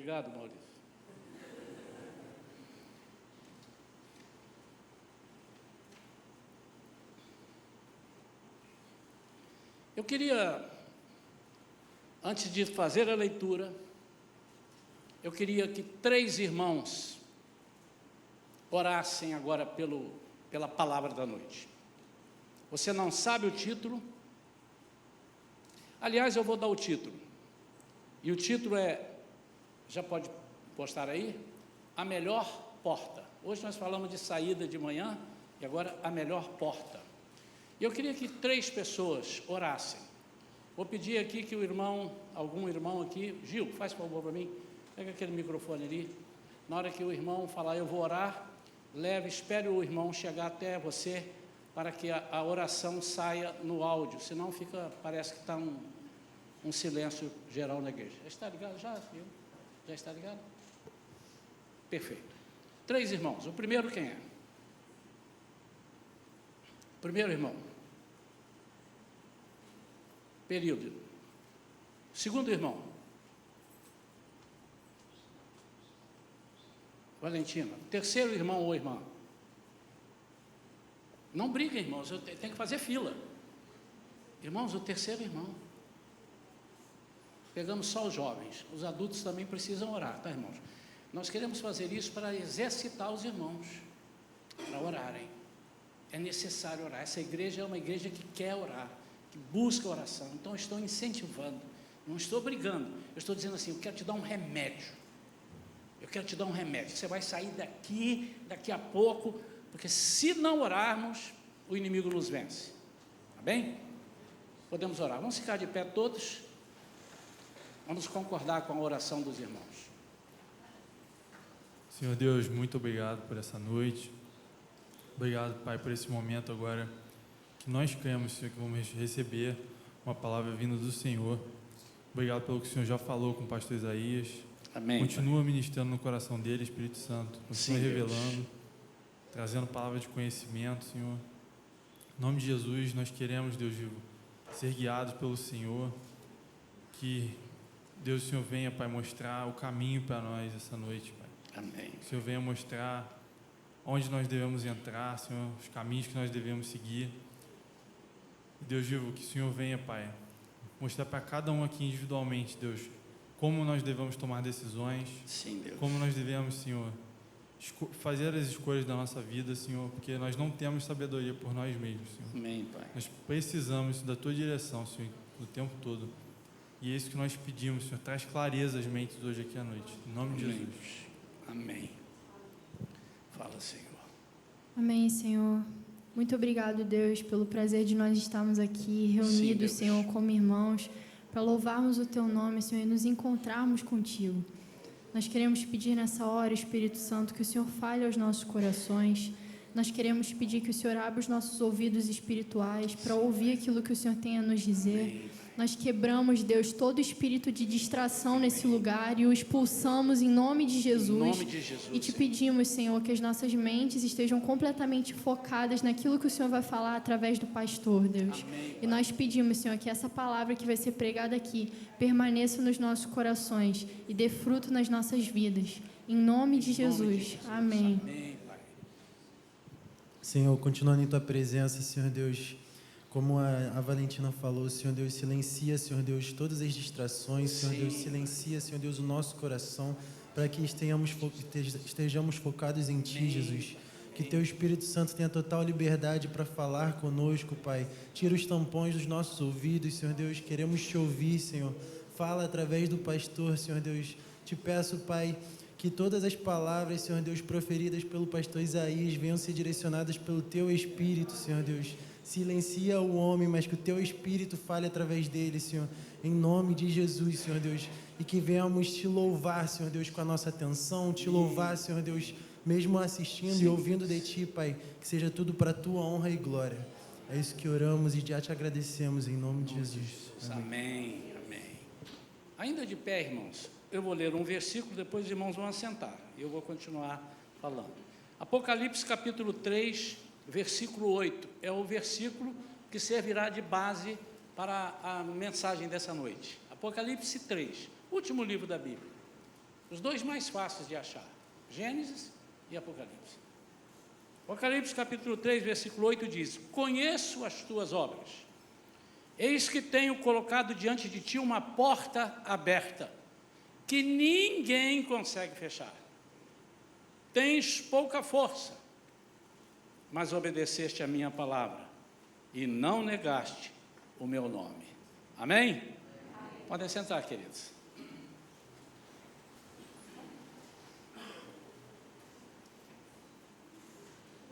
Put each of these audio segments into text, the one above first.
Obrigado, Maurício. Eu queria, antes de fazer a leitura, eu queria que 3 irmãos orassem agora pela palavra da noite. Você não sabe o título? Aliás, eu vou dar o título. E o título já pode postar aí? A melhor porta. Hoje nós falamos de saída de manhã e agora a melhor porta. E eu queria que 3 pessoas orassem. Vou pedir aqui que algum irmão aqui, Gil, faz favor para mim, pega aquele microfone ali. Na hora que o irmão falar, eu vou orar, espere o irmão chegar até você, para que a oração saia no áudio, senão parece que está um silêncio geral na igreja. Já está ligado já, filho? Já está ligado? Perfeito. 3 irmãos. O primeiro quem é? O primeiro irmão. Período. Segundo irmão. Valentina. Terceiro irmão ou irmã. Não briguem, irmãos, tem que fazer fila. Irmãos, o terceiro irmão. Pegamos só os jovens, os adultos também precisam orar, tá, irmãos? Nós queremos fazer isso para exercitar os irmãos, para orarem. É necessário orar. Essa igreja é uma igreja que quer orar, que busca oração. Então, eu estou incentivando, não estou brigando. Eu estou dizendo assim, eu quero te dar um remédio. Eu quero te dar um remédio. Você vai sair daqui a pouco, porque se não orarmos, o inimigo nos vence. Tá bem? Podemos orar. Vamos ficar de pé todos. Vamos concordar com a oração dos irmãos. Senhor Deus, muito obrigado por essa noite. Obrigado, Pai, por esse momento agora que nós cremos, Senhor, que vamos receber uma palavra vinda do Senhor. Obrigado pelo que o Senhor já falou com o pastor Isaías. Amém. Continua ministrando no coração dele, Espírito Santo. Continua revelando, Deus, trazendo palavra de conhecimento, Senhor. Em nome de Jesus, nós queremos, Deus vivo, ser guiados pelo Senhor. Que Deus, o Senhor venha, Pai, mostrar o caminho para nós essa noite, Pai. Amém. Que o Senhor venha mostrar onde nós devemos entrar, Senhor, os caminhos que nós devemos seguir. E Deus vivo, que o Senhor venha, Pai, mostrar para cada um aqui individualmente, Deus, como nós devemos tomar decisões. Sim, Deus. Como nós devemos, Senhor, fazer as escolhas da nossa vida, Senhor, porque nós não temos sabedoria por nós mesmos, Senhor. Amém, Pai. Nós precisamos da Tua direção, Senhor, o tempo todo. E é isso que nós pedimos, Senhor. Traz clareza às mentes hoje aqui à noite. Em nome de Jesus. Amém. Fala, Senhor. Amém, Senhor. Muito obrigado, Deus, pelo prazer de nós estarmos aqui reunidos, Sim, Senhor, como irmãos, para louvarmos o Teu nome, Senhor, e nos encontrarmos contigo. Nós queremos pedir nessa hora, Espírito Santo, que o Senhor fale aos nossos corações. Nós queremos pedir que o Senhor abra os nossos ouvidos espirituais para ouvir aquilo que o Senhor tem a nos dizer. Amém. Nós quebramos, Deus, todo espírito de distração nesse lugar e o expulsamos em nome de Jesus. Em nome de Jesus. E te pedimos, Senhor, que as nossas mentes estejam completamente focadas naquilo que o Senhor vai falar através do pastor, Deus. Amém, e nós pedimos, Senhor, que essa palavra que vai ser pregada aqui permaneça nos nossos corações e dê fruto nas nossas vidas. Em nome de Jesus. Amém. Amém, Pai. Senhor, continuando em Tua presença, Senhor Deus, como a Valentina falou, Senhor Deus, silencia, Senhor Deus, todas as distrações, Senhor Deus, silencia, Senhor Deus, o nosso coração, para que estejamos focados em Ti, Jesus. Que Teu Espírito Santo tenha total liberdade para falar conosco, Pai. Tira os tampões dos nossos ouvidos, Senhor Deus, queremos Te ouvir, Senhor. Fala através do pastor, Senhor Deus. Te peço, Pai, que todas as palavras, Senhor Deus, proferidas pelo pastor Isaías venham ser direcionadas pelo Teu Espírito, Senhor Deus. Silencia o homem, mas que o Teu Espírito fale através dele, Senhor, em nome de Jesus, Senhor Deus, e que venhamos Te louvar, Senhor Deus, com a nossa atenção, Te louvar, Senhor Deus, mesmo assistindo e ouvindo de Ti, Pai, que seja tudo para a Tua honra e glória. É isso que oramos e já Te agradecemos, em nome de Jesus. Amém. Amém. Ainda de pé, irmãos, eu vou ler um versículo, depois os irmãos vão assentar, e eu vou continuar falando. Apocalipse capítulo 3, versículo 8, é o versículo que servirá de base para a mensagem dessa noite. Apocalipse 3, último livro da Bíblia. Os dois mais fáceis de achar, Gênesis e Apocalipse. Apocalipse capítulo 3, versículo 8 diz: conheço as tuas obras, eis que tenho colocado diante de ti uma porta aberta, que ninguém consegue fechar. Tens pouca força, mas obedeceste a minha palavra, e não negaste o meu nome. Amém? Amém. Podem sentar, queridos.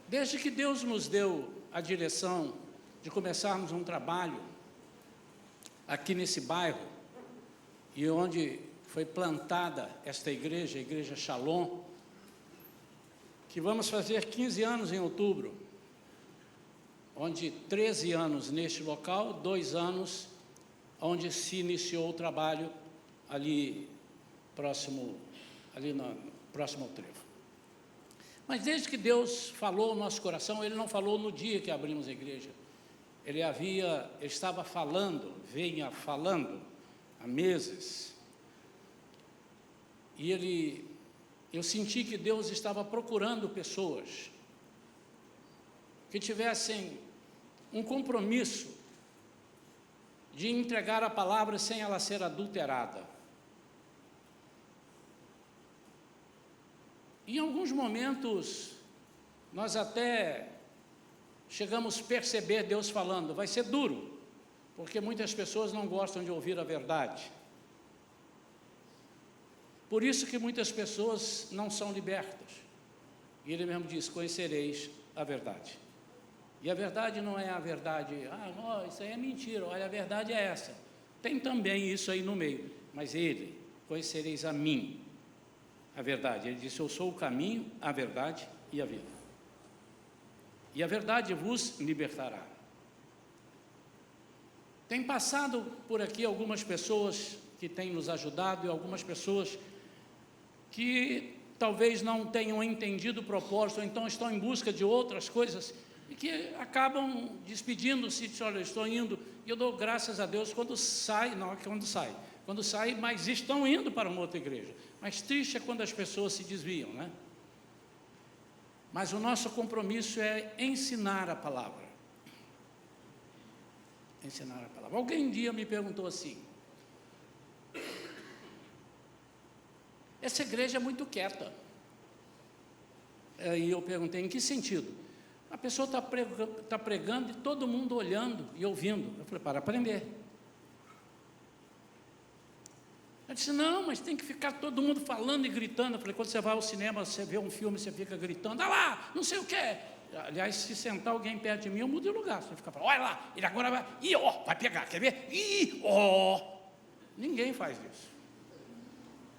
Desde que Deus nos deu a direção de começarmos um trabalho aqui nesse bairro, e onde foi plantada esta igreja, a Igreja Shalom, que vamos fazer 15 anos em outubro, onde 13 anos neste local, 2 anos onde se iniciou o trabalho ali próximo ao trevo. Mas desde que Deus falou no nosso coração, Ele não falou no dia que abrimos a igreja. Ele estava falando, vinha falando há meses. E eu senti que Deus estava procurando pessoas que tivessem um compromisso de entregar a palavra sem ela ser adulterada. Em alguns momentos, nós até chegamos a perceber Deus falando, vai ser duro, porque muitas pessoas não gostam de ouvir a verdade. Por isso que muitas pessoas não são libertas. E Ele mesmo diz, conhecereis a verdade. E a verdade não é a verdade, isso aí é mentira, olha, a verdade é essa. Tem também isso aí no meio, mas Ele, conhecereis a mim, a verdade. Ele disse, eu sou o caminho, a verdade e a vida. E a verdade vos libertará. Tem passado por aqui algumas pessoas que têm nos ajudado e algumas pessoas que talvez não tenham entendido o propósito, ou então estão em busca de outras coisas e que acabam despedindo-se, olha, eu estou indo, e eu dou graças a Deus quando sai, mas estão indo para uma outra igreja. Mas triste é quando as pessoas se desviam, né? Mas o nosso compromisso é ensinar a palavra. Ensinar a palavra. Alguém um dia me perguntou assim, essa igreja é muito quieta. Aí eu perguntei, em que sentido? A pessoa está pregando e todo mundo olhando e ouvindo. Eu falei, para aprender. Eu disse, não, mas tem que ficar todo mundo falando e gritando. Eu falei, quando você vai ao cinema, você vê um filme, você fica gritando, lá, não sei o quê. Aliás, se sentar alguém perto de mim, eu mudo de lugar. Você fica falando, olha lá, ele agora vai, vai pegar, quer ver? Ninguém faz isso.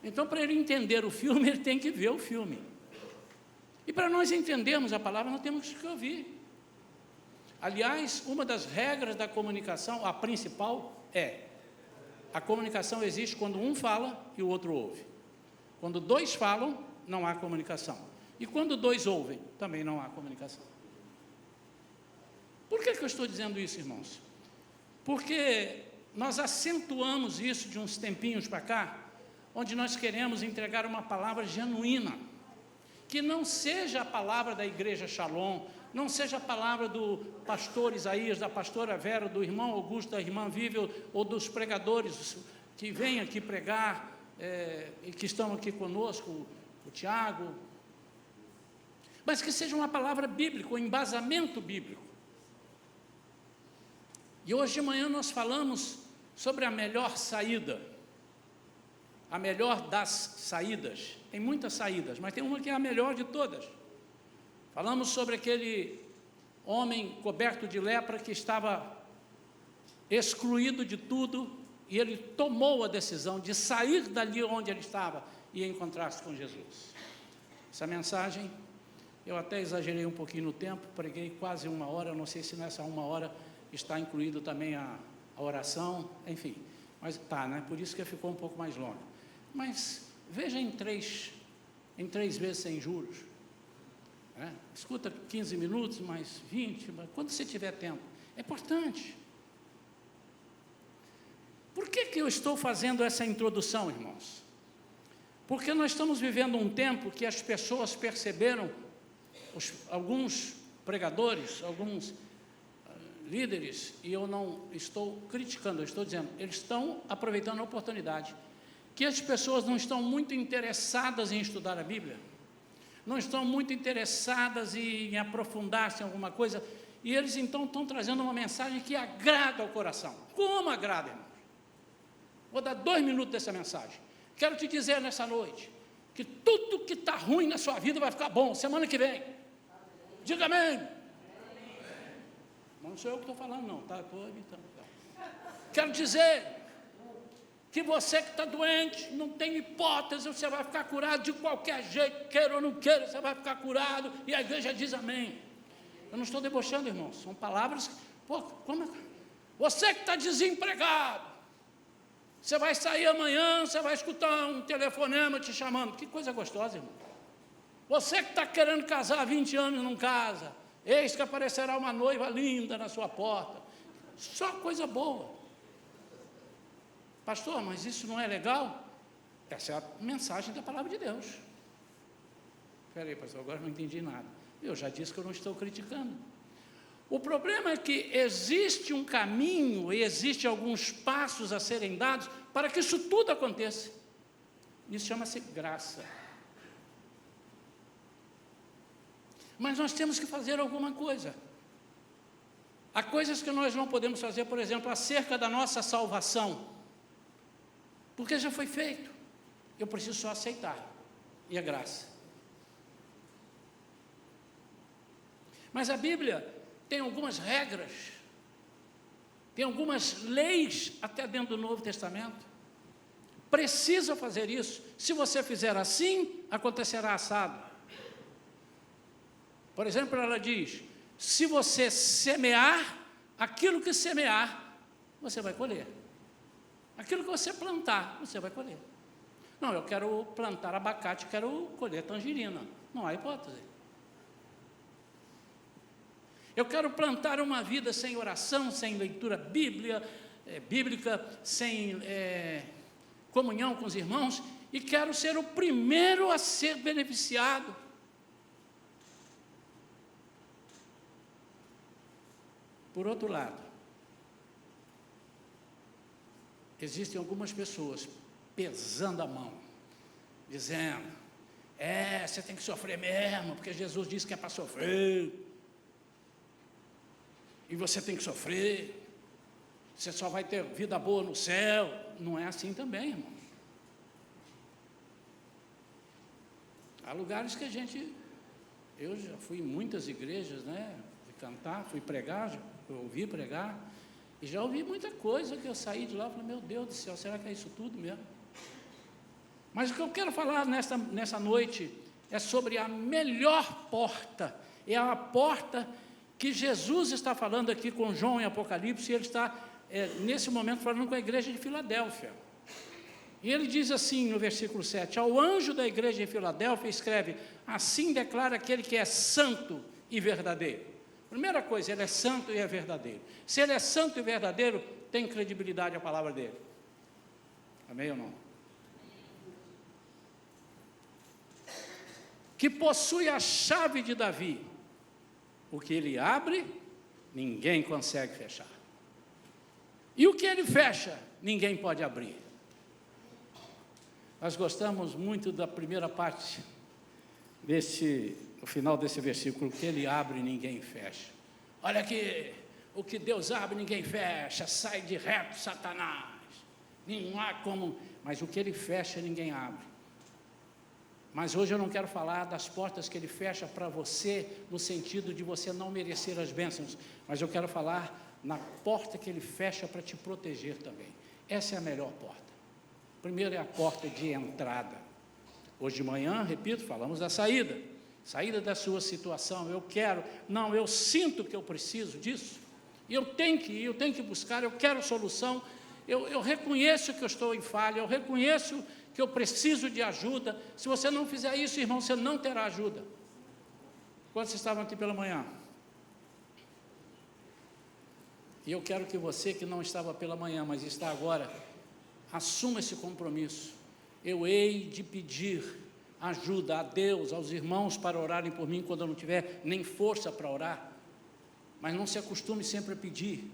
Então, para ele entender o filme, ele tem que ver o filme. E para nós entendermos a palavra, nós temos que ouvir. Aliás, uma das regras da comunicação, a principal, a comunicação existe quando um fala e o outro ouve. Quando 2 falam, não há comunicação. E quando 2 ouvem, também não há comunicação. Por que eu estou dizendo isso, irmãos? Porque nós acentuamos isso de uns tempinhos para cá, onde nós queremos entregar uma palavra genuína, que não seja a palavra da Igreja Shalom, não seja a palavra do pastor Isaías, da pastora Vera, do irmão Augusto, da irmã Vível, ou dos pregadores que vêm aqui pregar, e que estão aqui conosco, o Tiago, mas que seja uma palavra bíblica, um embasamento bíblico. E hoje de manhã nós falamos sobre a melhor saída, a melhor das saídas. Tem muitas saídas, mas tem uma que é a melhor de todas. Falamos sobre aquele homem coberto de lepra que estava excluído de tudo, e ele tomou a decisão de sair dali onde ele estava e encontrar-se com Jesus. Essa mensagem, eu até exagerei um pouquinho no tempo, preguei quase 1 hora, não sei se nessa 1 hora está incluído também a oração, enfim, mas está, né? Por isso que ficou um pouco mais longa. Mas veja em três vezes sem juros. Escuta 15 minutos, mais 20, mas quando você tiver tempo. É importante. Por que eu estou fazendo essa introdução, irmãos? Porque nós estamos vivendo um tempo que as pessoas perceberam, alguns pregadores, alguns líderes, e eu não estou criticando, eu estou dizendo, eles estão aproveitando a oportunidade, que as pessoas não estão muito interessadas em estudar a Bíblia, não estão muito interessadas em aprofundar-se em alguma coisa, e eles então estão trazendo uma mensagem que agrada ao coração. Como agrada, irmãos? Vou dar 2 minutos dessa mensagem. Quero te dizer nessa noite, que tudo que está ruim na sua vida vai ficar bom, semana que vem. Diga amém. Não sou eu que estou falando não, tá? Estou evitando. Quero dizer que você que está doente, não tem hipótese, você vai ficar curado de qualquer jeito, queira ou não queira, você vai ficar curado, e a igreja diz amém. Eu não estou debochando, irmãos, são palavras, você que está desempregado, você vai sair amanhã, você vai escutar um telefonema te chamando, que coisa gostosa, irmão. Você que está querendo casar há 20 anos e não casa, eis que aparecerá uma noiva linda na sua porta, só coisa boa. Pastor, mas isso não é legal? Essa é a mensagem da palavra de Deus. Espera aí, pastor, agora não entendi nada. Eu já disse que eu não estou criticando. O problema é que existe um caminho e existe alguns passos a serem dados para que isso tudo aconteça. Isso chama-se graça. Mas nós temos que fazer alguma coisa. Há coisas que nós não podemos fazer, por exemplo, acerca da nossa salvação, porque já foi feito. Eu preciso só aceitar, e a graça. Mas a Bíblia tem algumas regras, tem algumas leis, até dentro do Novo Testamento. Precisa fazer isso. Se você fizer assim, acontecerá assado. Por exemplo, ela diz, se você semear, aquilo que semear, você vai colher. Aquilo que você plantar, você vai colher. Não, eu quero plantar abacate, quero colher tangerina. Não há hipótese. Eu quero plantar uma vida sem oração, sem leitura bíblica, sem comunhão com os irmãos, e quero ser o primeiro a ser beneficiado. Por outro lado, existem algumas pessoas pesando a mão, dizendo, você tem que sofrer mesmo, porque Jesus disse que é para sofrer. E você tem que sofrer, você só vai ter vida boa no céu. Não é assim também, irmãos. Há lugares que eu já fui em muitas igrejas, né, de cantar, fui pregar, eu ouvi pregar, e já ouvi muita coisa que eu saí de lá e falei, meu Deus do céu, será que é isso tudo mesmo? Mas o que eu quero falar nessa noite é sobre a melhor porta, é a porta que Jesus está falando aqui com João em Apocalipse, e ele está, nesse momento, falando com a igreja de Filadélfia. E ele diz assim, no versículo 7, ao anjo da igreja de Filadélfia, escreve, assim declara aquele que é santo e verdadeiro. Primeira coisa, ele é santo e é verdadeiro. Se ele é santo e verdadeiro, tem credibilidade a palavra dele. Amém ou não? Que possui a chave de Davi. O que ele abre, ninguém consegue fechar. E o que ele fecha, ninguém pode abrir. Nós gostamos muito da primeira parte, no final desse versículo, o que ele abre, ninguém fecha. Olha aqui, o que Deus abre, ninguém fecha, sai de reto, Satanás. Não há como, mas o que ele fecha, ninguém abre. Mas hoje eu não quero falar das portas que ele fecha para você, no sentido de você não merecer as bênçãos, mas eu quero falar na porta que ele fecha para te proteger também. Essa é a melhor porta. Primeiro é a porta de entrada. Hoje de manhã, repito, falamos da saída da sua situação. Eu sinto que eu preciso disso, e eu tenho que ir, eu tenho que buscar, eu quero solução, eu reconheço que eu estou em falha, eu reconheço que eu preciso de ajuda. Se você não fizer isso, irmão, você não terá ajuda. Quantos estavam aqui pela manhã? E eu quero que você que não estava pela manhã, mas está agora, assuma esse compromisso eu hei de pedir ajuda a Deus, aos irmãos para orarem por mim quando eu não tiver nem força para orar. Mas não se acostume sempre a pedir.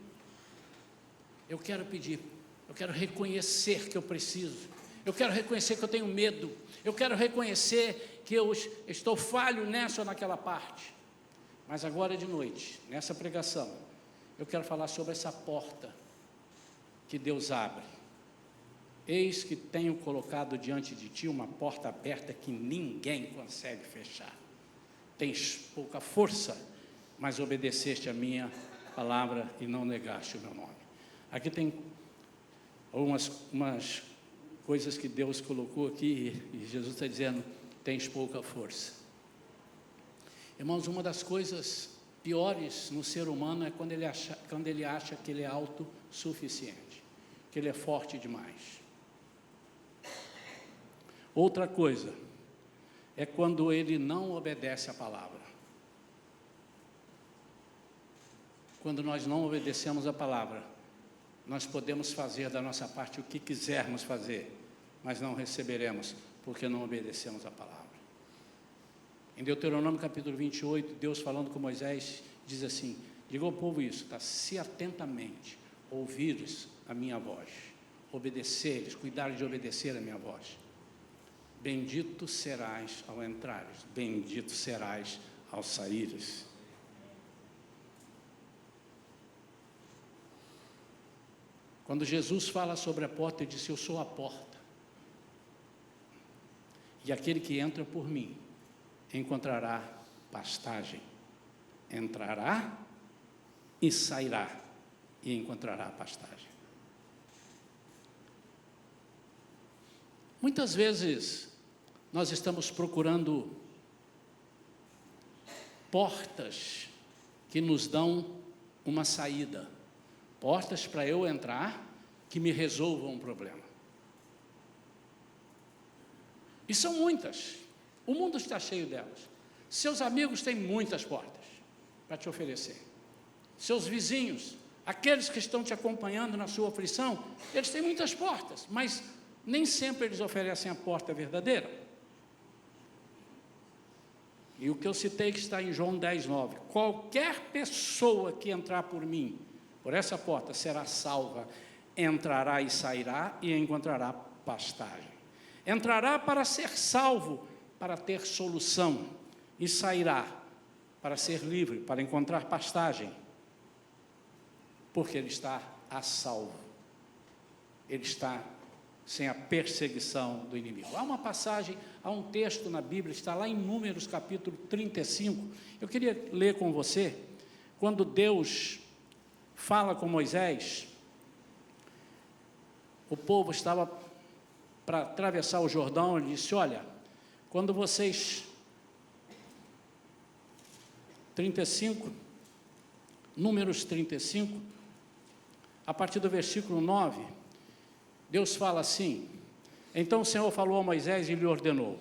Eu quero pedir, eu quero reconhecer que eu preciso, eu quero reconhecer que eu tenho medo, eu quero reconhecer que eu estou falho nessa ou naquela parte. Mas agora de noite, nessa pregação, eu quero falar sobre essa porta que Deus abre. Eis que tenho colocado diante de ti uma porta aberta que ninguém consegue fechar. Tens pouca força, mas obedeceste a minha palavra e não negaste o meu nome. Aqui tem umas coisas que Deus colocou aqui, e Jesus está dizendo, tens pouca força. Irmãos, uma das coisas piores no ser humano é quando ele acha que ele é autossuficiente, que ele é forte demais. Outra coisa é quando ele não obedece a palavra. Quando nós não obedecemos a palavra, nós podemos fazer da nossa parte o que quisermos fazer, mas não receberemos, porque não obedecemos a palavra. Em Deuteronômio capítulo 28, Deus falando com Moisés, diz assim, diga ao povo isso, tá? Se atentamente ouvires a minha voz, obedeceres, cuidares de obedecer a minha voz, bendito serás ao entrares, bendito serás ao saíres. Quando Jesus fala sobre a porta, ele disse, eu sou a porta. E aquele que entra por mim, encontrará pastagem. Entrará e sairá, e encontrará pastagem. Muitas vezes, nós estamos procurando portas que nos dão uma saída. Portas para eu entrar, que me resolvam um problema. E são muitas. O mundo está cheio delas. Seus amigos têm muitas portas para te oferecer. Seus vizinhos, aqueles que estão te acompanhando na sua aflição, eles têm muitas portas, mas nem sempre eles oferecem a porta verdadeira. E o que eu citei que está em João 10:9, qualquer pessoa que entrar por mim, por essa porta, será salva, entrará e sairá e encontrará pastagem. Entrará para ser salvo, para ter solução, e sairá para ser livre, para encontrar pastagem, porque ele está a salvo, ele está sem a perseguição do inimigo. Há uma passagem, há um texto na Bíblia, está lá em Números capítulo 35, eu queria ler com você, quando Deus fala com Moisés, o povo estava para atravessar o Jordão, ele disse, olha, quando vocês, 35, Números 35, a partir do versículo 9, Deus fala assim, então o Senhor falou a Moisés e lhe ordenou,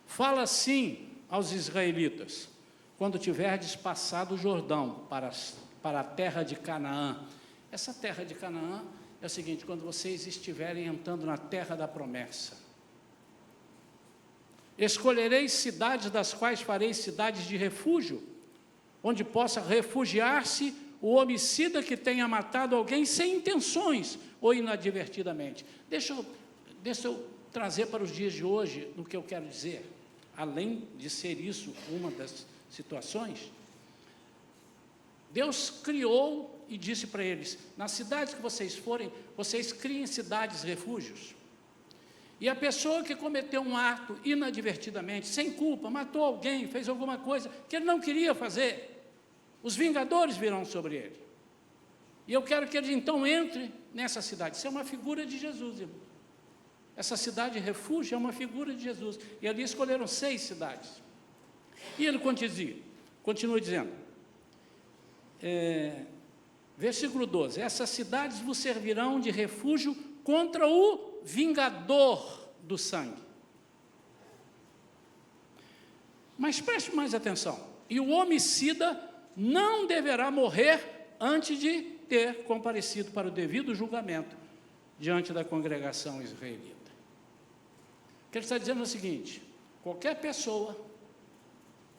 fala assim aos israelitas, quando tiverdes passado o Jordão para a terra de Canaã. Essa terra de Canaã é o seguinte, quando vocês estiverem entrando na terra da promessa, escolhereis cidades das quais fareis cidades de refúgio, onde possa refugiar-se o homicida que tenha matado alguém sem intenções ou inadvertidamente. Deixa eu trazer para os dias de hoje o que eu quero dizer, além de ser isso uma das situações. Deus criou e disse para eles, nas cidades que vocês forem, vocês criem cidades refúgios. E a pessoa que cometeu um ato inadvertidamente, sem culpa, matou alguém, fez alguma coisa que ele não queria fazer, os vingadores virão sobre ele. E eu quero que ele então entre nessa cidade. Isso é uma figura de Jesus, irmão. Essa cidade refúgio é uma figura de Jesus. E ali escolheram 6 cidades. E ele continua dizendo, versículo 12, essas cidades vos servirão de refúgio contra o vingador do sangue. Mas preste mais atenção, e o homicida não deverá morrer antes de ter comparecido para o devido julgamento diante da congregação israelita. O que ele está dizendo é o seguinte: qualquer pessoa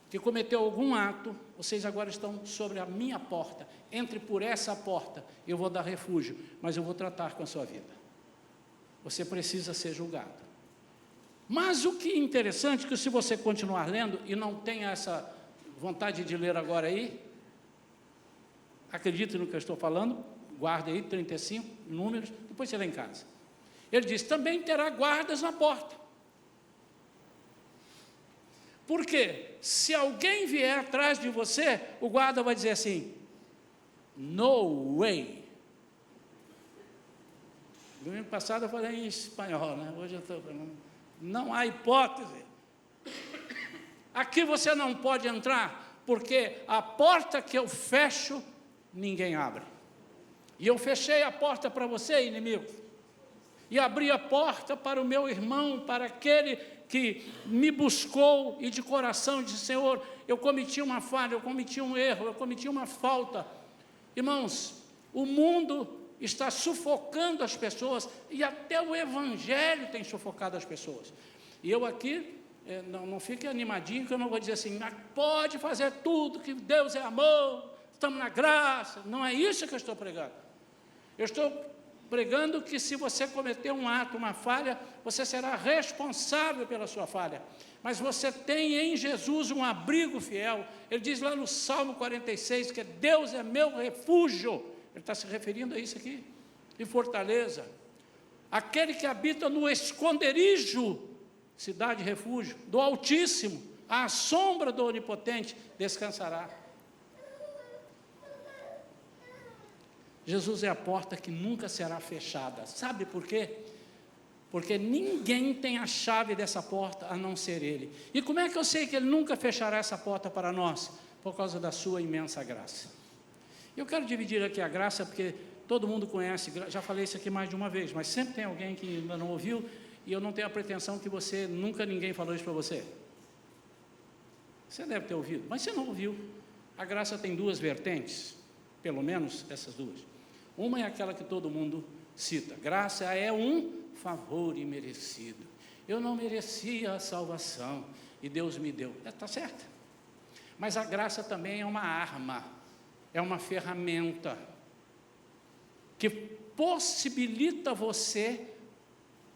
que cometeu algum ato, vocês agora estão sobre a minha porta, entre por essa porta, eu vou dar refúgio, mas eu vou tratar com a sua vida. Você precisa ser julgado. Mas o que é interessante, que se você continuar lendo, e não tem essa vontade de ler agora aí, acredite no que eu estou falando, guarde aí 35 números, depois você lê em casa. Ele diz, também terá guardas na porta. Porque se alguém vier atrás de você, o guarda vai dizer assim, no way. Domingo passado eu falei em espanhol, né? Hoje eu estou falando, não há hipótese. Aqui você não pode entrar, porque a porta que eu fecho, ninguém abre. E eu fechei a porta para você, inimigo, e abri a porta para o meu irmão, para aquele que me buscou e de coração disse, Senhor, eu cometi uma falha, eu cometi um erro, eu cometi uma falta. Irmãos, o mundo está sufocando as pessoas e até o Evangelho tem sufocado as pessoas. E eu aqui, não fique animadinho, que eu não vou dizer assim, pode fazer tudo, que Deus é amor, estamos na graça. Não é isso que eu estou pregando. Eu estou pregando que se você cometer um ato, uma falha, você será responsável pela sua falha. Mas você tem em Jesus um abrigo fiel. Ele diz lá no Salmo 46 que Deus é meu refúgio. Ele está se referindo a isso aqui. E fortaleza. Aquele que habita no esconderijo, cidade refúgio, do Altíssimo, à sombra do Onipotente, descansará. Jesus é a porta que nunca será fechada. Sabe por quê? Porque ninguém tem a chave dessa porta a não ser Ele. E como é que eu sei que Ele nunca fechará essa porta para nós? Por causa da sua imensa graça. Eu quero dividir aqui a graça, porque todo mundo conhece, já falei isso aqui mais de uma vez, mas sempre tem alguém que ainda não ouviu, e eu não tenho a pretensão que você, nunca ninguém falou isso para você. Você deve ter ouvido, mas você não ouviu. A graça tem duas vertentes, pelo menos essas duas. Uma é aquela que todo mundo cita. Graça é um favor imerecido. Eu não merecia a salvação e Deus me deu. Está certo. Mas a graça também é uma arma, é uma ferramenta que possibilita você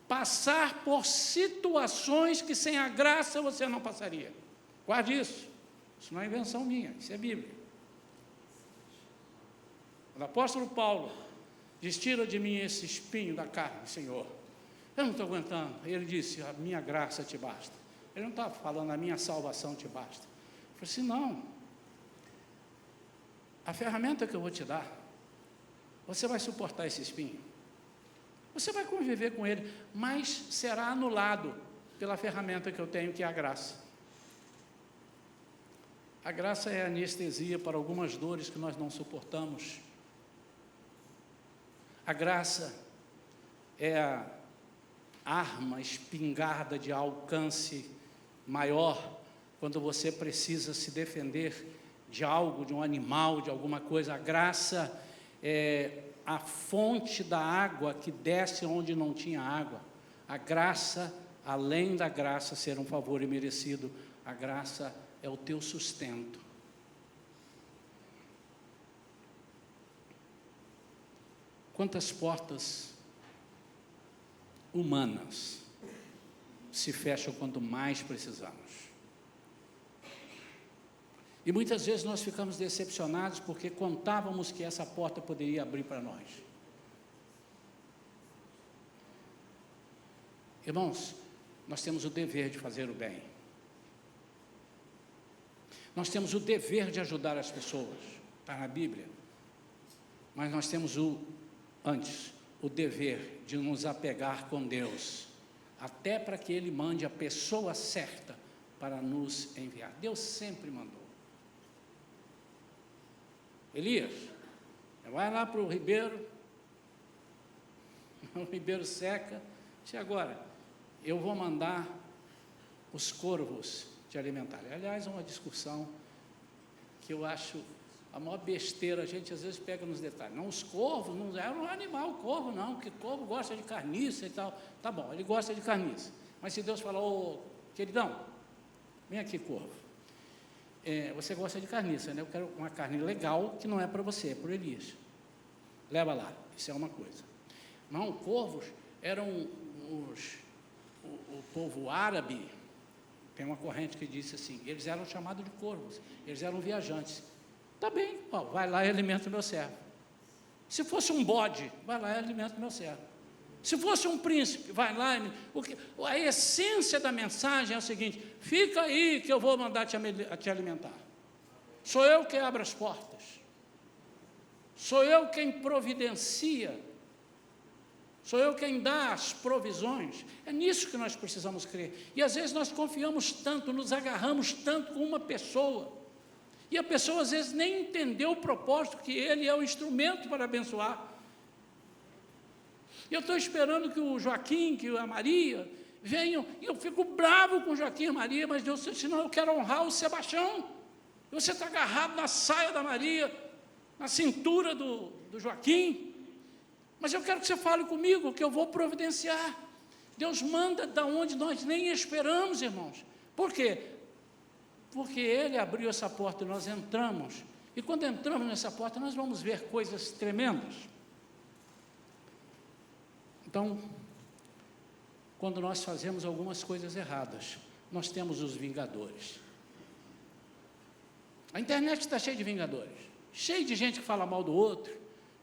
passar por situações que sem a graça você não passaria. Guarde isso. Isso não é invenção minha, isso é Bíblia. O apóstolo Paulo diz, tira de mim esse espinho da carne, Senhor. Eu não estou aguentando. Ele disse, a minha graça te basta. Ele não estava falando, a minha salvação te basta. Eu falei assim, não. A ferramenta que eu vou te dar, você vai suportar esse espinho. Você vai conviver com ele, mas será anulado pela ferramenta que eu tenho, que é a graça. A graça é anestesia para algumas dores que nós não suportamos. A graça é a arma, espingarda de alcance maior, quando você precisa se defender de algo, de um animal, de alguma coisa. A graça é a fonte da água que desce onde não tinha água. A graça, além da graça ser um favor imerecido, a graça é o teu sustento. Quantas portas humanas se fecham quanto mais precisamos? E muitas vezes nós ficamos decepcionados porque contávamos que essa porta poderia abrir para nós. Irmãos, nós temos o dever de fazer o bem. Nós temos o dever de ajudar as pessoas, está na Bíblia. Mas nós temos antes, o dever de nos apegar com Deus, até para que Ele mande a pessoa certa para nos enviar. Deus sempre mandou. Elias, vai lá para o ribeiro seca, e agora, eu vou mandar os corvos te alimentarem. Aliás, é uma discussão que eu acho a maior besteira, a gente às vezes pega nos detalhes. Não, os corvos, não era um animal, o corvo não, porque corvo gosta de carniça e tal. Tá bom, ele gosta de carniça. Mas se Deus falar, ô, queridão, vem aqui, corvo, você gosta de carniça, né? Eu quero uma carne legal, que não é para você, é para o Elias. Leva lá, isso é uma coisa. Não, corvos eram o povo árabe, tem uma corrente que diz assim, eles eram chamados de corvos, eles eram viajantes. Tá bem, ó, vai lá e alimenta o meu servo. Se fosse um bode, vai lá e alimenta o meu servo. Se fosse um príncipe, vai lá. A essência da mensagem é o seguinte: fica aí que eu vou mandar te alimentar. Sou eu quem abre as portas. Sou eu quem providencia. Sou eu quem dá as provisões. É nisso que nós precisamos crer. E às vezes nós confiamos tanto, nos agarramos tanto com uma pessoa. E a pessoa às vezes nem entendeu o propósito, que ele é o instrumento para abençoar. E eu estou esperando que o Joaquim, que a Maria venham, e eu fico bravo com o Joaquim e a Maria, mas Deus disse, não, eu quero honrar o Sebastião. E você está agarrado na saia da Maria, na cintura do Joaquim. Mas eu quero que você fale comigo, que eu vou providenciar. Deus manda da onde nós nem esperamos, irmãos. Por quê? Porque Ele abriu essa porta e nós entramos. E quando entramos nessa porta, nós vamos ver coisas tremendas. Então, quando nós fazemos algumas coisas erradas, nós temos os vingadores. A internet está cheia de vingadores, cheia de gente que fala mal do outro,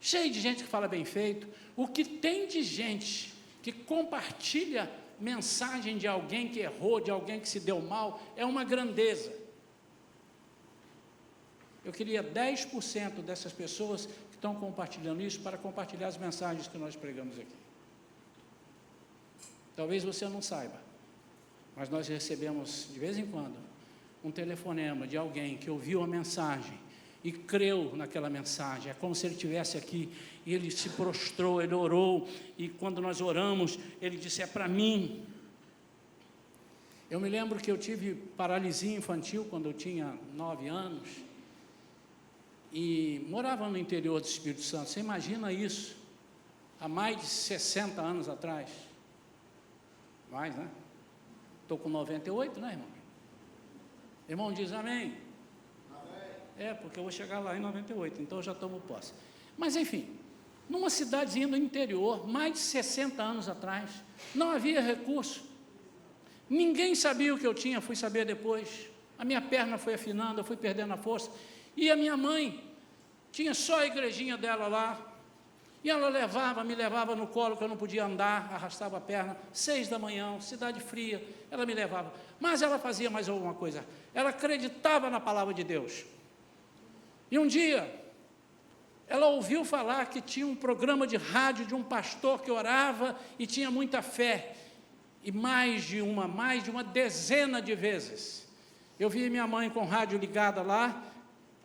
cheia de gente que fala bem feito. O que tem de gente que compartilha mensagem de alguém que errou, de alguém que se deu mal, é uma grandeza. Eu queria 10% dessas pessoas que estão compartilhando isso para compartilhar as mensagens que nós pregamos aqui. Talvez você não saiba, mas nós recebemos de vez em quando um telefonema de alguém que ouviu a mensagem e creu naquela mensagem. É como se ele estivesse aqui e ele se prostrou, ele orou, e quando nós oramos, ele disse, é para mim. Eu me lembro que eu tive paralisia infantil quando eu tinha 9 anos, e morava no interior do Espírito Santo. Você imagina isso, há mais de 60 anos atrás. Mais, né? Estou com 98, né, irmão? Irmão diz amém. É, porque eu vou chegar lá em 98, então eu já tomo posse. Mas, enfim, numa cidadezinha do interior, mais de 60 anos atrás, não havia recurso. Ninguém sabia o que eu tinha, fui saber depois. A minha perna foi afinando, eu fui perdendo a força. E a minha mãe tinha só a igrejinha dela lá. E ela me levava no colo, que eu não podia andar, arrastava a perna, 6 da manhã, cidade fria, ela me levava. Mas ela fazia mais alguma coisa, ela acreditava na palavra de Deus. E um dia, ela ouviu falar que tinha um programa de rádio de um pastor que orava e tinha muita fé. E mais de uma dezena de vezes, eu vi minha mãe com o rádio ligada lá,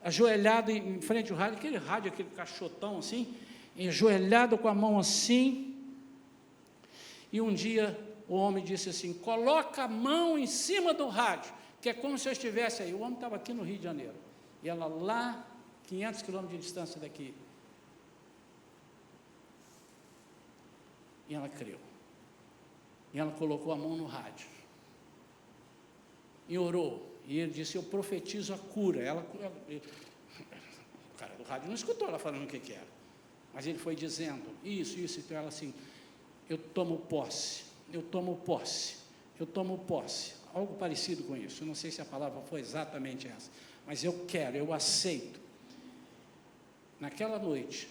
ajoelhado em frente ao rádio, aquele caixotão assim, ajoelhado com a mão assim, e um dia o homem disse assim, coloca a mão em cima do rádio, que é como se eu estivesse aí. O homem estava aqui no Rio de Janeiro, e ela lá, 500 quilômetros de distância daqui, e ela creu, e ela colocou a mão no rádio, e orou, e ele disse, eu profetizo a cura. O cara do rádio não escutou ela falando o que era, mas ele foi dizendo, isso, então ela assim, eu tomo posse, algo parecido com isso. Eu não sei se a palavra foi exatamente essa, mas eu aceito. Naquela noite,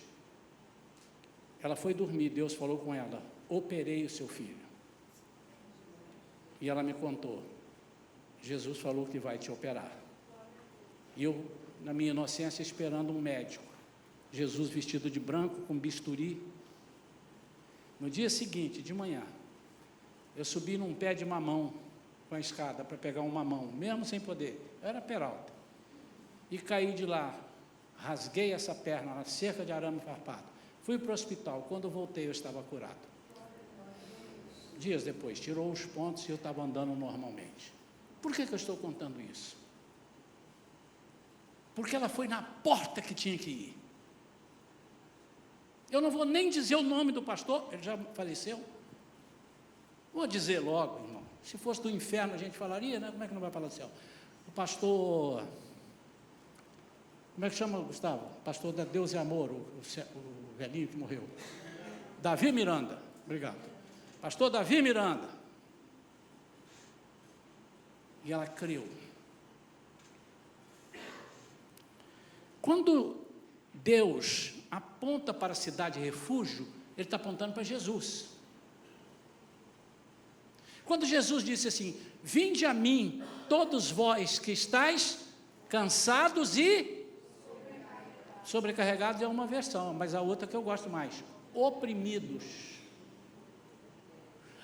ela foi dormir, Deus falou com ela, operei o seu filho. E ela me contou, Jesus falou que vai te operar. E eu, na minha inocência, esperando um médico, Jesus vestido de branco, com bisturi. No dia seguinte, de manhã, eu subi num pé de mamão, com a escada, para pegar um mamão, mesmo sem poder, eu era peralta, e caí de lá, rasguei essa perna, na cerca de arame farpado, fui para o hospital, quando voltei eu estava curado. Dias depois, tirou os pontos e eu estava andando normalmente. Por que eu estou contando isso? Porque ela foi na porta que tinha que ir. Eu não vou nem dizer o nome do pastor, ele já faleceu. vou dizer logo, irmão. Se fosse do inferno a gente falaria, né? Como é que não vai falar do céu? O pastor, como é que chama, Gustavo? Pastor da Deus e Amor, o velhinho que morreu. Davi Miranda, obrigado. Pastor Davi Miranda. E ela creu. Quando Deus aponta para a cidade refúgio, Ele está apontando para Jesus. Quando Jesus disse assim: vinde a mim, todos vós que estáis cansados e sobrecarregados, é uma versão, mas a outra que eu gosto mais, oprimidos.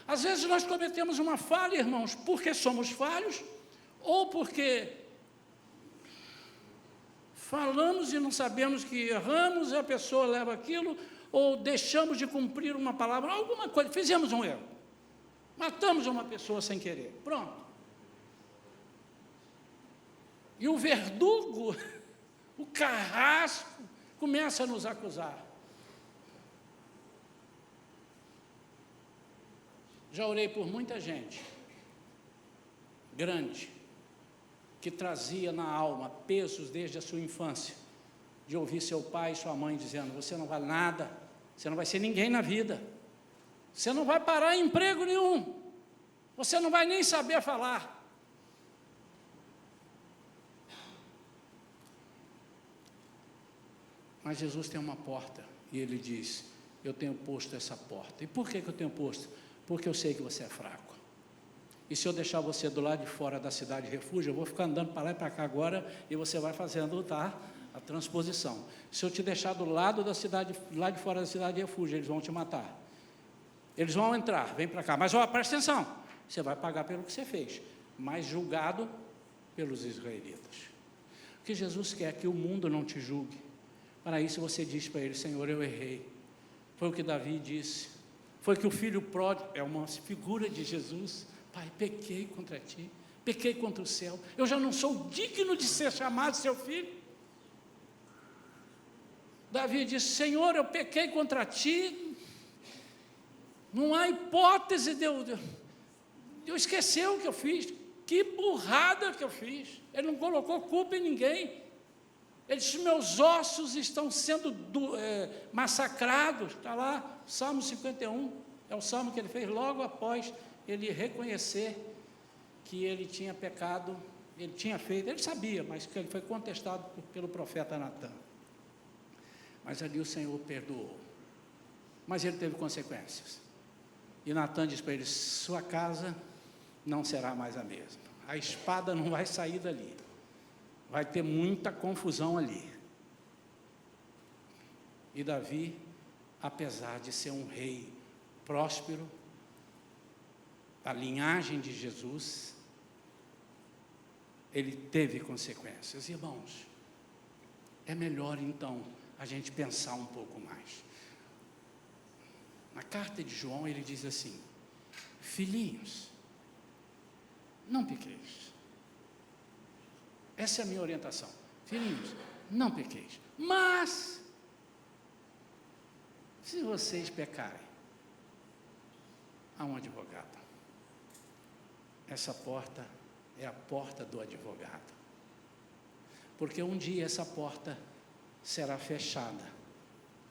Às vezes nós cometemos uma falha, irmãos, porque somos falhos, ou porque falamos e não sabemos que erramos, e a pessoa leva aquilo, ou deixamos de cumprir uma palavra, alguma coisa, fizemos um erro, matamos uma pessoa sem querer, pronto. E o verdugo, o carrasco, começa a nos acusar. Já orei por muita gente, grande, que trazia na alma pesos desde a sua infância, de ouvir seu pai e sua mãe dizendo: você não vale nada, você não vai ser ninguém na vida, você não vai parar em emprego nenhum, você não vai nem saber falar. Mas Jesus tem uma porta, e Ele diz: eu tenho posto essa porta. E por que eu tenho posto? Porque eu sei que você é fraco. E se eu deixar você do lado de fora da cidade de refúgio, eu vou ficar andando para lá e para cá agora, e você vai fazendo, tá, a transposição. Se eu te deixar do lado da cidade, lá de fora da cidade de refúgio, eles vão te matar. Eles vão entrar, vem para cá. Mas, ó, presta atenção, você vai pagar pelo que você fez, mas julgado pelos israelitas. O que Jesus quer é que o mundo não te julgue. Para isso você diz para ele: Senhor, eu errei. Foi o que Davi disse. Foi que o filho pródigo, é uma figura de Jesus: Pai, pequei contra ti, pequei contra o céu, eu já não sou digno de ser chamado seu filho. Davi disse: Senhor, eu pequei contra ti, não há hipótese de eu esquecer o que eu fiz, que burrada que eu fiz. Ele não colocou culpa em ninguém. Ele disse: meus ossos estão sendo massacrados. Está lá, Salmo 51, é o salmo que ele fez logo após ele reconhecer que ele tinha pecado, ele tinha feito, ele sabia, mas que ele foi contestado pelo profeta Natan. Mas ali o Senhor perdoou, mas ele teve consequências. E Natan disse para ele: sua casa não será mais a mesma, a espada não vai sair dali, vai ter muita confusão ali. E Davi, apesar de ser um rei próspero, a linhagem de Jesus, ele teve consequências. Irmãos, é melhor então a gente pensar um pouco mais. Na carta de João ele diz assim: filhinhos, não pequeis. Essa é a minha orientação. Filhinhos, não pequeis. Mas, se vocês pecarem, há um advogado. Essa porta é a porta do advogado. Porque um dia essa porta será fechada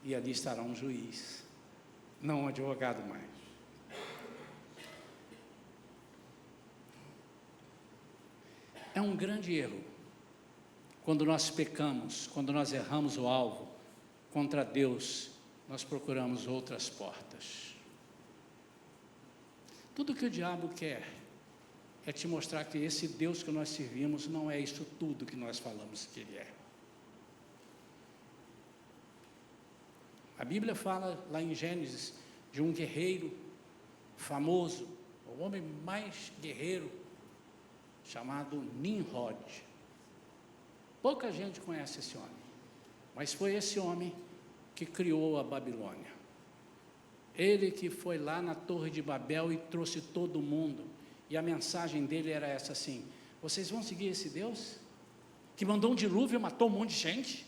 e ali estará um juiz, não um advogado mais. É um grande erro quando nós pecamos, quando nós erramos o alvo contra Deus, nós procuramos outras portas. Tudo que o diabo quer é te mostrar que esse Deus que nós servimos não é isso tudo que nós falamos que Ele é. A Bíblia fala lá em Gênesis de um guerreiro famoso, o homem mais guerreiro, chamado Nimrod. Pouca gente conhece esse homem, mas foi esse homem que criou a Babilônia. Ele que foi lá na Torre de Babel e trouxe todo mundo. E a mensagem dele era essa assim: vocês vão seguir esse Deus que mandou um dilúvio e matou um monte de gente?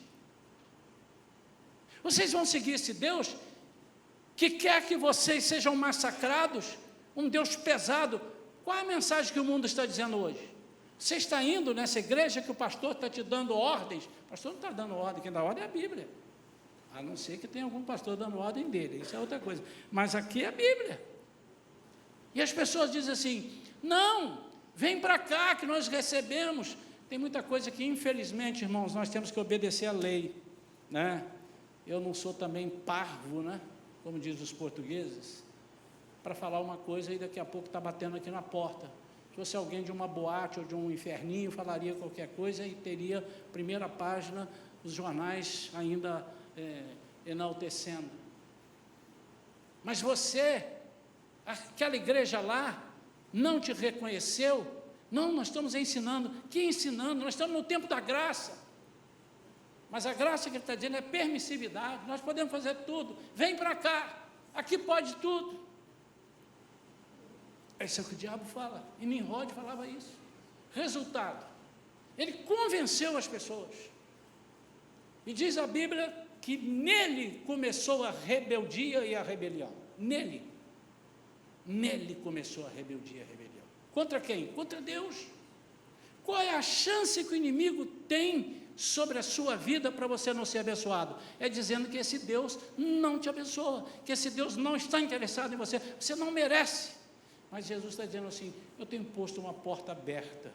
Vocês vão seguir esse Deus que quer que vocês sejam massacrados um Deus pesado. Qual é a mensagem que o mundo está dizendo hoje? Você está indo nessa igreja que o pastor está te dando ordens? O pastor não está dando ordem, quem dá ordem é a Bíblia. A não ser que tenha algum pastor dando ordem dele, isso é outra coisa. Mas aqui é a Bíblia. E as pessoas dizem assim, não, vem para cá que nós recebemos. Tem muita coisa que, infelizmente, irmãos, nós temos que obedecer à lei, né? Eu não sou também parvo, né? Como dizem os portugueses, para falar uma coisa e daqui a pouco está batendo aqui na porta. Se fosse alguém de uma boate ou de um inferninho, falaria qualquer coisa e teria primeira página, os jornais ainda enaltecendo. Mas você, aquela igreja lá, não te reconheceu? Não, nós estamos ensinando. Que ensinando? Nós estamos no tempo da graça. Mas a graça que ele está dizendo é permissividade. Nós podemos fazer tudo. Vem para cá. Aqui pode tudo. Isso é o que o diabo fala. E Nimrod falava isso. Resultado, ele convenceu as pessoas. E diz a Bíblia que nele começou a rebeldia e a rebelião. Nele começou a rebeldia e a rebelião. Contra quem? Contra Deus. Qual é a chance que o inimigo tem sobre a sua vida para você não ser abençoado? É dizendo que esse Deus não te abençoa, que esse Deus não está interessado em você, você não merece. Mas Jesus está dizendo assim, eu tenho posto uma porta aberta,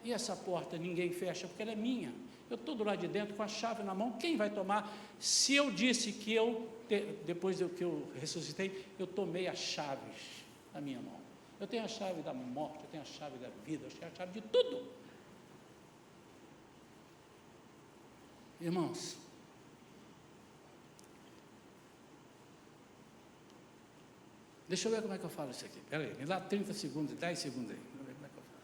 e essa porta ninguém fecha, porque ela é minha, eu estou do lado de dentro com a chave na mão, quem vai tomar? Se eu disse que depois que eu ressuscitei, eu tomei as chaves na minha mão, eu tenho a chave da morte, eu tenho a chave da vida, eu tenho a chave de tudo. Irmãos, deixa eu ver como é que eu falo isso aqui. Espera aí, me dá 30 segundos, 10 segundos aí. Deixa eu ver como é que eu falo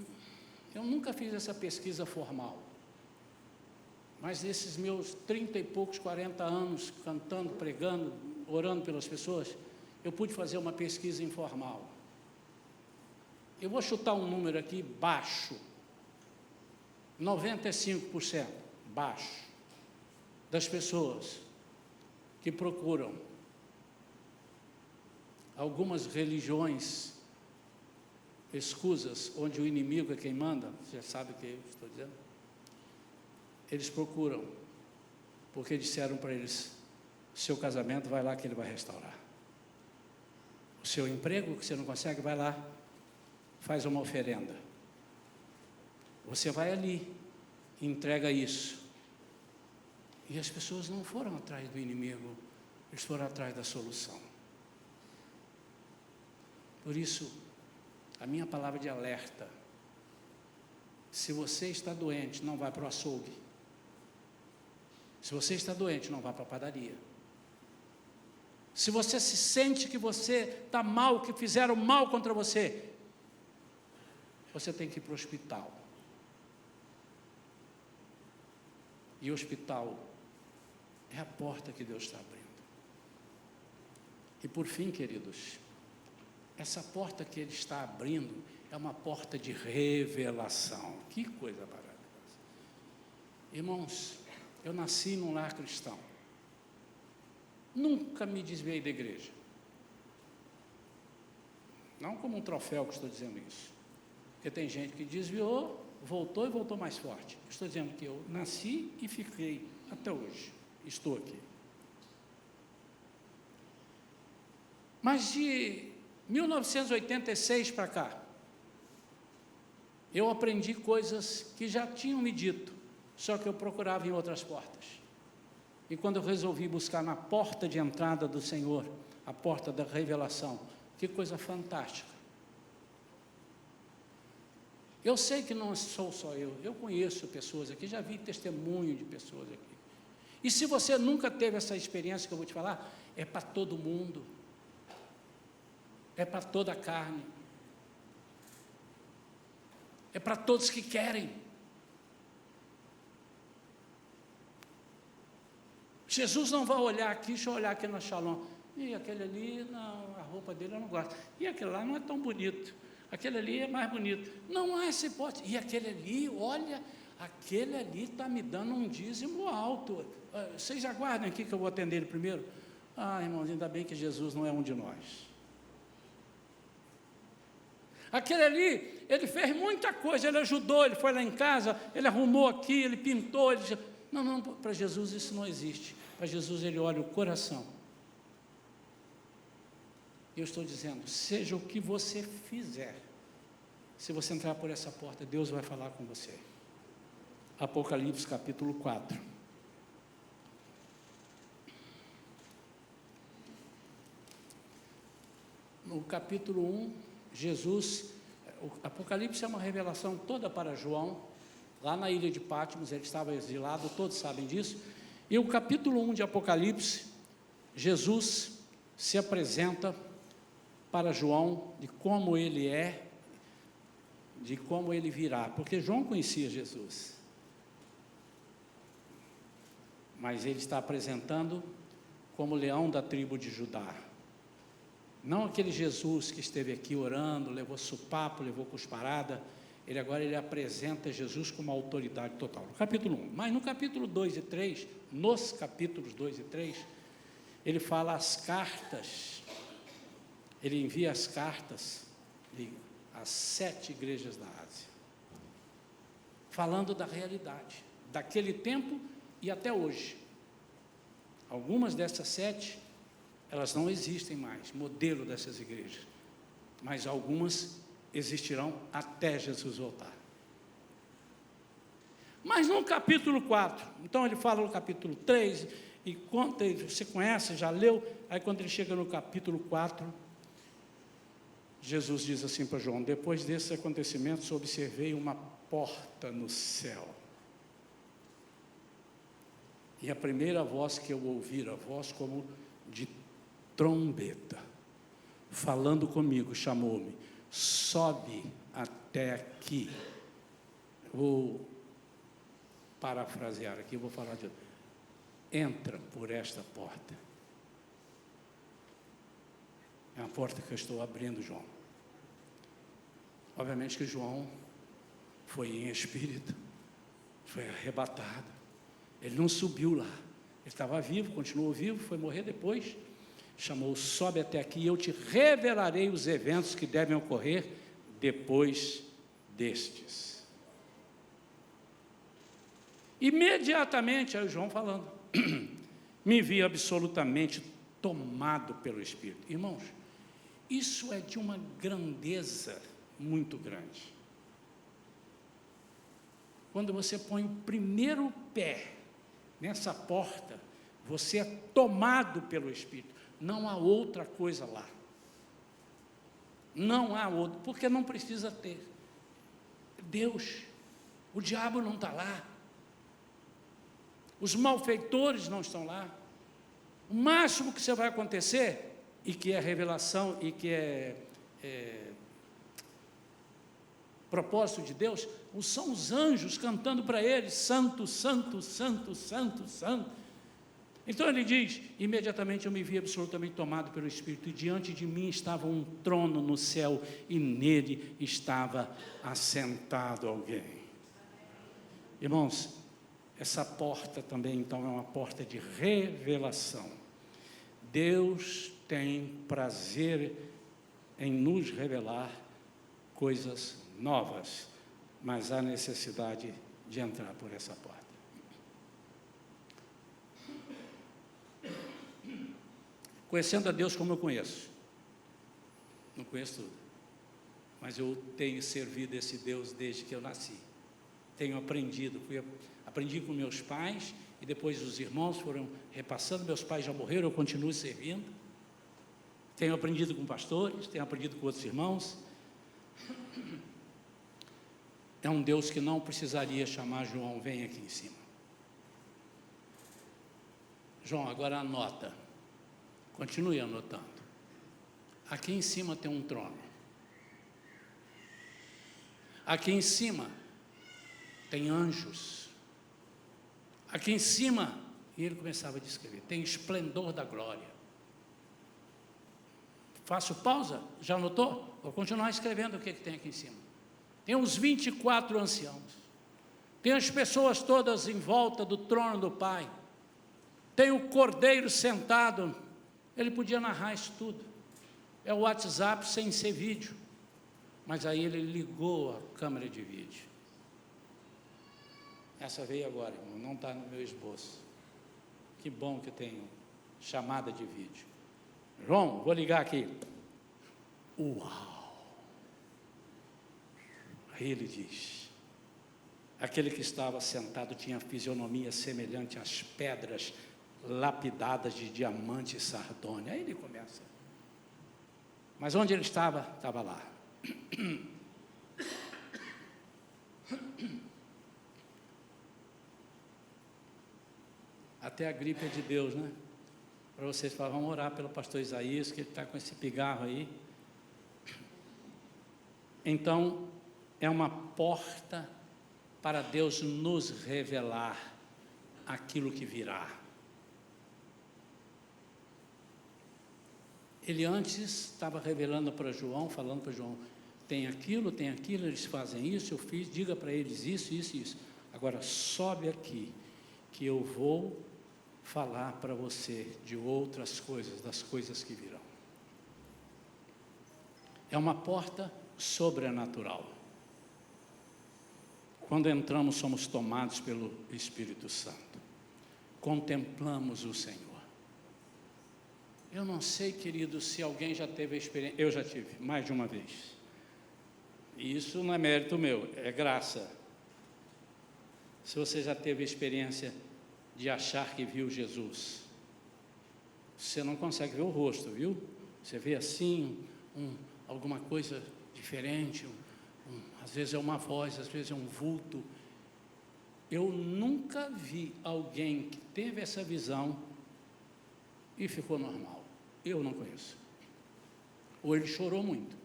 isso. Eu nunca fiz essa pesquisa formal. Mas nesses meus 30 e poucos, 40 anos, cantando, pregando, orando pelas pessoas, eu pude fazer uma pesquisa informal. Eu vou chutar um número aqui baixo. 95% baixo das pessoas que procuram algumas religiões escusas, onde o inimigo é quem manda, você sabe o que eu estou dizendo? Eles procuram, porque disseram para eles, seu casamento, vai lá que ele vai restaurar. O seu emprego, que você não consegue, vai lá, faz uma oferenda. Você vai ali, entrega isso. E as pessoas não foram atrás do inimigo, eles foram atrás da solução. Por isso, a minha palavra de alerta, se você está doente, não vá para o açougue. Se você está doente, não vá para a padaria. Se você se sente que você está mal, que fizeram mal contra você, você tem que ir para o hospital. E o hospital é a porta que Deus está abrindo. E por fim, queridos, essa porta que Ele está abrindo é uma porta de revelação. Que coisa maravilhosa. Irmãos, eu nasci num lar cristão. Nunca me desviei da igreja. Não como um troféu que estou dizendo isso. Porque tem gente que desviou, voltou e voltou mais forte. Estou dizendo que eu nasci e fiquei até hoje. Estou aqui. Mas de 1986 para cá, eu aprendi coisas que já tinham me dito, só que eu procurava em outras portas. E quando eu resolvi buscar na porta de entrada do Senhor, a porta da revelação, que coisa fantástica. Eu sei que não sou só eu conheço pessoas aqui, já vi testemunho de pessoas aqui. E se você nunca teve essa experiência que eu vou te falar, é para todo mundo, é para toda a carne, é para todos que querem. Jesus não vai olhar aqui, deixa eu olhar aqui na Shalom, e aquele ali, não, a roupa dele eu não gosto, e aquele lá não é tão bonito, aquele ali é mais bonito, não há essa hipótese, e aquele ali, olha, aquele ali está me dando um dízimo alto. Vocês aguardem aqui que eu vou atender ele primeiro. Irmãos, ainda bem que Jesus não é um de nós. Aquele ali, ele fez muita coisa, ele ajudou, ele foi lá em casa, ele arrumou aqui, ele pintou, ele... Não, para Jesus isso não existe. Para Jesus ele olha o coração. Eu estou dizendo, seja o que você fizer, se você entrar por essa porta, Deus vai falar com você. Apocalipse capítulo 4. No capítulo 1, Jesus, o Apocalipse é uma revelação toda para João, lá na ilha de Patmos, ele estava exilado, todos sabem disso, e o capítulo 1 de Apocalipse, Jesus se apresenta para João de como ele é, de como ele virá, porque João conhecia Jesus, mas ele está apresentando como leão da tribo de Judá. Não aquele Jesus que esteve aqui orando, levou sopapo, levou cusparada, ele apresenta Jesus como autoridade total, no capítulo 1. Mas no capítulo 2 e 3, nos capítulos 2 e 3, ele fala as cartas, ele envia as cartas às 7 igrejas da Ásia, falando da realidade, daquele tempo e até hoje. Algumas dessas 7, elas não existem mais, modelo dessas igrejas, mas algumas existirão até Jesus voltar. Mas no capítulo 4, então ele fala no capítulo 3, e conta, você conhece, já leu, aí quando ele chega no capítulo 4, Jesus diz assim para João: depois desses acontecimentos observei uma porta no céu, e a primeira voz que eu ouvi, a voz como de trombeta, falando comigo, chamou-me: sobe até aqui. Vou parafrasear aqui, vou falar de... entra por esta porta. É a porta que eu estou abrindo, João. Obviamente que João foi em espírito, foi arrebatado, ele não subiu lá, ele estava vivo, continuou vivo, foi morrer depois. Chamou: sobe até aqui e eu te revelarei os eventos que devem ocorrer depois destes. Imediatamente, aí o João falando, me vi absolutamente tomado pelo Espírito. Irmãos, isso é de uma grandeza muito grande. Quando você põe o primeiro pé nessa porta, você é tomado pelo Espírito. Não há outra coisa lá. Não há outra, porque não precisa ter. Deus, o diabo não está lá. Os malfeitores não estão lá. O máximo que você vai acontecer, e que é revelação, e que é propósito de Deus, são os anjos cantando para ele: santo, santo, santo, santo, santo. Então ele diz: imediatamente eu me vi absolutamente tomado pelo Espírito, e diante de mim estava um trono no céu, e nele estava assentado alguém. Irmãos, essa porta também então é uma porta de revelação. Deus tem prazer em nos revelar coisas novas, mas há necessidade de entrar por essa porta. Conhecendo a Deus como eu conheço, não conheço tudo, mas eu tenho servido esse Deus desde que eu nasci, tenho aprendido, aprendi com meus pais, e depois os irmãos foram repassando, meus pais já morreram, eu continuo servindo, tenho aprendido com pastores, tenho aprendido com outros irmãos. É um Deus que não precisaria chamar João: vem aqui em cima. João, agora anota. Continue anotando. Aqui em cima tem um trono. Aqui em cima tem anjos. Aqui em cima, e ele começava a descrever, tem esplendor da glória. Faço pausa? Já anotou? Vou continuar escrevendo o que tem aqui em cima. Tem uns 24 anciãos. tem as pessoas todas em volta do trono do Pai, tem o Cordeiro sentado. Ele podia narrar isso tudo. É o WhatsApp sem ser vídeo, mas aí ele ligou a câmera de vídeo. Essa veio agora, irmão, não está no meu esboço. Que bom que eu tenho chamada de vídeo. João, vou ligar aqui. Uau! Aí ele diz: aquele que estava sentado tinha fisionomia semelhante às pedras lapidadas de diamante e sardônia. Aí ele começa. Mas onde ele estava? Estava lá. Até a gripe é de Deus, né? Para vocês falarem, vamos orar pelo pastor Isaías, que ele está com esse pigarro aí. Então, é uma porta para Deus nos revelar aquilo que virá. Ele antes estava revelando para João, falando para João, tem aquilo, eles fazem isso, eu fiz, diga para eles isso, isso e isso. Agora sobe aqui, que eu vou falar para você de outras coisas, das coisas que virão. É uma porta sobrenatural. Quando entramos, somos tomados pelo Espírito Santo. Contemplamos o Senhor. Eu não sei, querido, se alguém já teve a experiência. Eu já tive, mais de uma vez. E isso não é mérito meu, é graça. Se você já teve a experiência de achar que viu Jesus, você não consegue ver o rosto, viu? Você vê assim, alguma coisa diferente, às vezes é uma voz, às vezes é um vulto. Eu nunca vi alguém que teve essa visão e ficou normal. Eu não conheço. Ou ele chorou muito,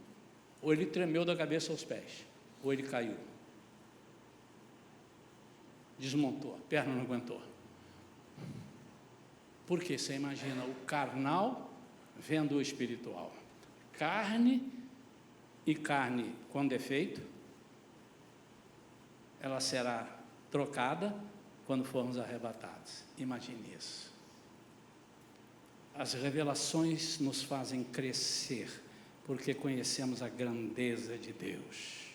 ou ele tremeu da cabeça aos pés, ou ele caiu, desmontou, a perna não aguentou. Porque você imagina o carnal vendo o espiritual. Carne e carne com defeito, ela será trocada quando formos arrebatados. Imagine isso. As revelações nos fazem crescer, porque conhecemos a grandeza de Deus.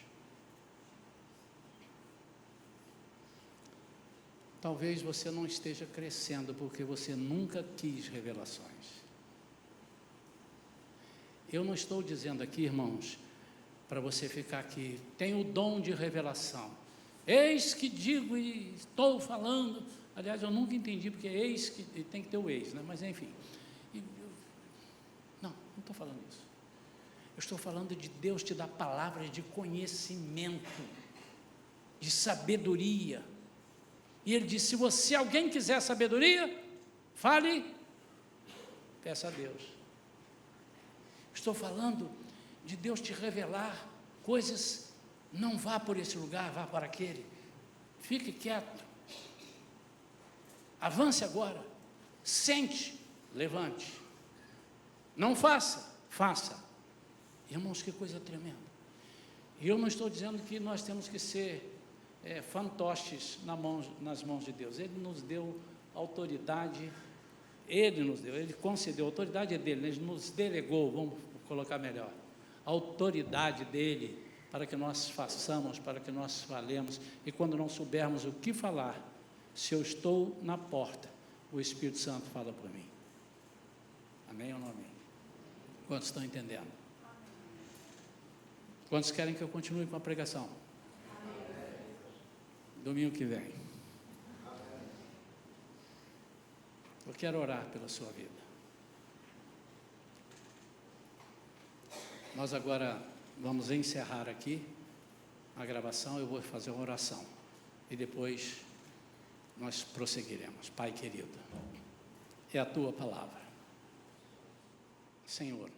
Talvez você não esteja crescendo, porque você nunca quis revelações. Eu não estou dizendo aqui, irmãos, para você ficar aqui, tem o dom de revelação. Eis que digo e estou falando. Aliás, eu nunca entendi, porque eis que tem que ter o eis, né? Mas enfim. Não estou falando isso. Eu estou falando de Deus te dar palavras de conhecimento, de sabedoria. E ele disse, se alguém quiser sabedoria, fale, peça a Deus. Estou falando de Deus te revelar coisas, não vá por esse lugar, vá para aquele. Fique quieto. Avance agora. Sente, levante. Não faça, faça. Irmãos, que coisa tremenda. E eu não estou dizendo que nós temos que ser fantoches nas mãos de Deus. Ele nos deu autoridade, ele concedeu, a autoridade é dele, ele nos delegou, vamos colocar melhor, a autoridade dele, para que nós façamos, para que nós falemos, e quando não soubermos o que falar, se eu estou na porta, o Espírito Santo fala por mim. Amém ou não amém? Quantos estão entendendo? Quantos querem que eu continue com a pregação? Domingo que vem. Eu quero orar pela sua vida. Nós agora vamos encerrar aqui a gravação, eu vou fazer uma oração. E depois nós prosseguiremos. Pai querido, é a tua palavra. Senhor,